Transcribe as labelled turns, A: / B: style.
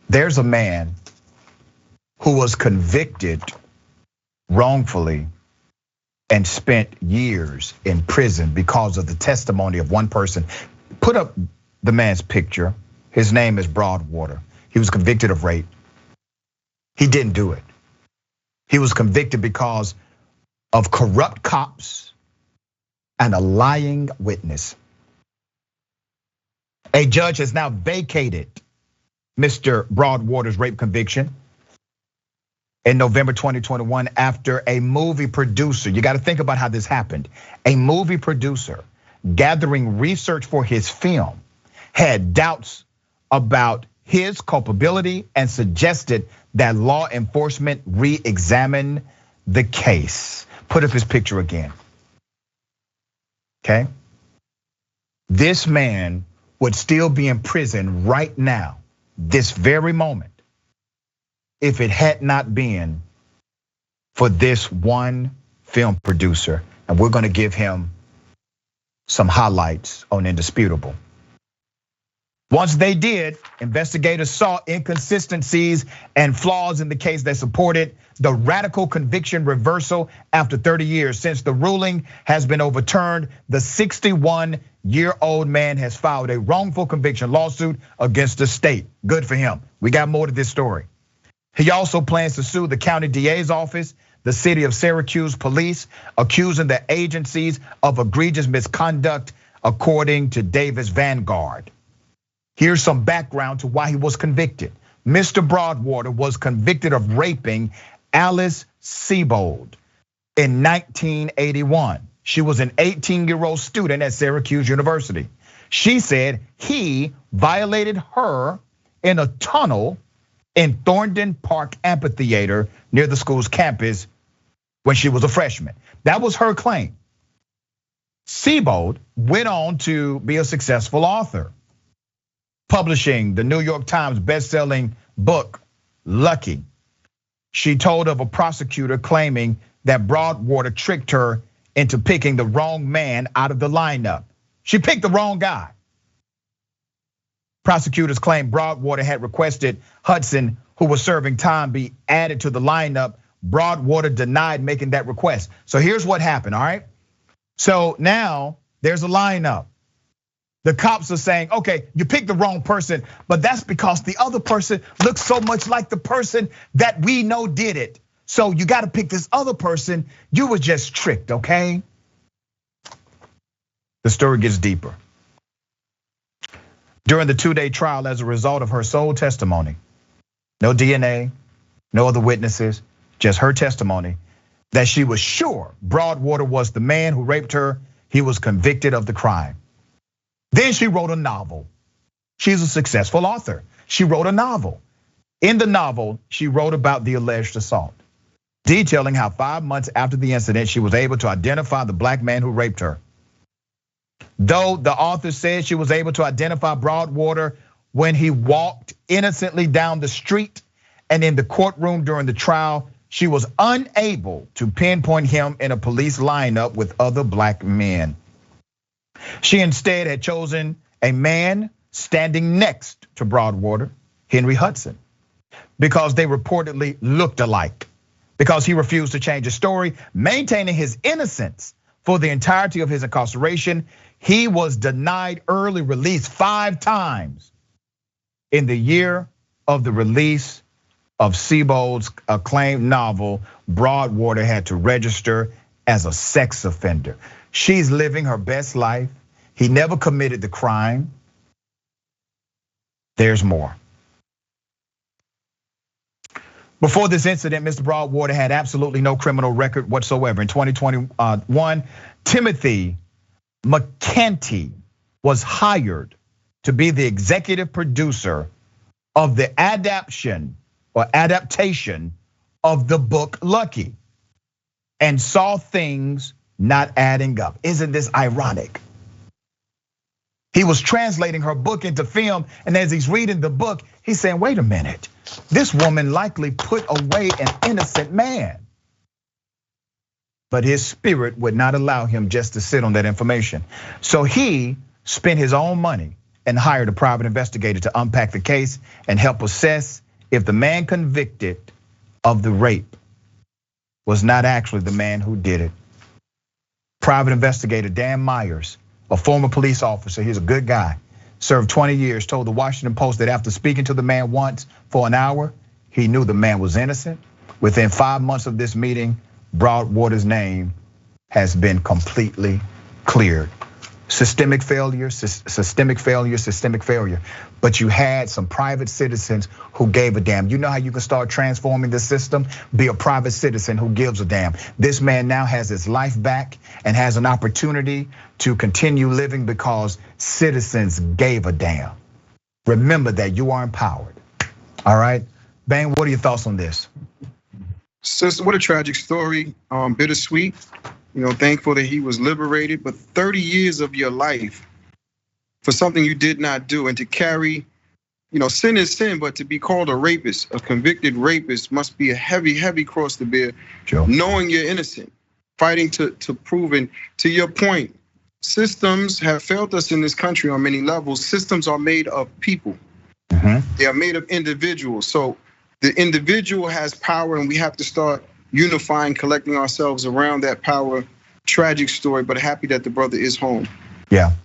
A: There's a man who was convicted wrongfully and spent years in prison because of the testimony of one person. Put up the man's picture. His name is Broadwater. He was convicted of rape. He didn't do it. He was convicted because of corrupt cops and a lying witness. A judge has now vacated Mr. Broadwater's rape conviction in November 2021 after a movie producer, you gotta think about how this happened. A movie producer gathering research for his film had doubts about his culpability and suggested that law enforcement re-examine the case. Put up his picture again, okay? This man would still be in prison right now, this very moment, if it had not been for this one film producer. And we're gonna give him some highlights on Indisputable. Once they did, investigators saw inconsistencies and flaws in the case that supported the radical conviction reversal after 30 years. Since the ruling has been overturned, the 61-year-old man has filed a wrongful conviction lawsuit against the state. Good for him. We got more to this story. He also plans to sue the county DA's office, the city of Syracuse police, accusing the agencies of egregious misconduct, according to Davis Vanguard. Here's some background to why he was convicted. Mr. Broadwater was convicted of raping Alice Sebold in 1981. She was an 18-year-old student at Syracuse University. She said he violated her in a tunnel in Thorndon Park Amphitheater near the school's campus when she was a freshman. That was her claim. Sebold went on to be a successful author, publishing the New York Times best-selling book, Lucky. She told of a prosecutor claiming that Broadwater tricked her into picking the wrong man out of the lineup. She picked the wrong guy. Prosecutors claim Broadwater had requested Hudson, who was serving time, be added to the lineup. Broadwater denied making that request. So here's what happened, all right? So now there's a lineup. The cops are saying, okay, you picked the wrong person, but that's because the other person looks so much like the person that we know did it. So you gotta pick this other person. You were just tricked, okay? The story gets deeper. During the 2-day trial, as a result of her sole testimony, no DNA, no other witnesses, just her testimony, that she was sure Broadwater was the man who raped her, he was convicted of the crime. Then she wrote a novel. She's a successful author. She wrote a novel. In the novel, she wrote about the alleged assault, detailing how 5 months after the incident, she was able to identify the black man who raped her. Though the author said she was able to identify Broadwater when he walked innocently down the street and in the courtroom during the trial, she was unable to pinpoint him in a police lineup with other black men. She instead had chosen a man standing next to Broadwater, Henry Hudson, because they reportedly looked alike, because he refused to change his story, maintaining his innocence for the entirety of his incarceration. He was denied early release 5 times. In the year of the release of Sebold's acclaimed novel, Broadwater had to register as a sex offender. She's living her best life. He never committed the crime. There's more. Before this incident, Mr. Broadwater had absolutely no criminal record whatsoever. In 2021, Timothy McCanty was hired to be the executive producer of the adaptation of the book Lucky, and saw things not adding up. Isn't this ironic? He was translating her book into film, and as he's reading the book, he's saying, wait a minute, this woman likely put away an innocent man. But his spirit would not allow him just to sit on that information. So he spent his own money and hired a private investigator to unpack the case and help assess if the man convicted of the rape was not actually the man who did it. Private investigator Dan Myers, a former police officer, he's a good guy, served 20 years, told the Washington Post that after speaking to the man once for an hour, he knew the man was innocent. Within 5 months of this meeting, Broadwater's name has been completely cleared. Systemic failure, systemic failure, systemic failure. But you had some private citizens who gave a damn. You know how you can start transforming the system? Be a private citizen who gives a damn. This man now has his life back and has an opportunity to continue living because citizens gave a damn. Remember that you are empowered. All right, Bain, what are your thoughts on this?
B: Sister, what a tragic story, bittersweet. Thankful that he was liberated, but 30 years of your life for something you did not do, and to carry, sin is sin, but to be called a rapist, a convicted rapist, must be a heavy, heavy cross to bear.
A: Sure. Knowing
B: you're innocent, fighting to prove it. To your point, systems have failed us in this country on many levels. Systems are made of people. They are made of individuals. So the individual has power, and we have to start unifying, collecting ourselves around that power. Tragic story, but happy that the brother is home.
A: Yeah,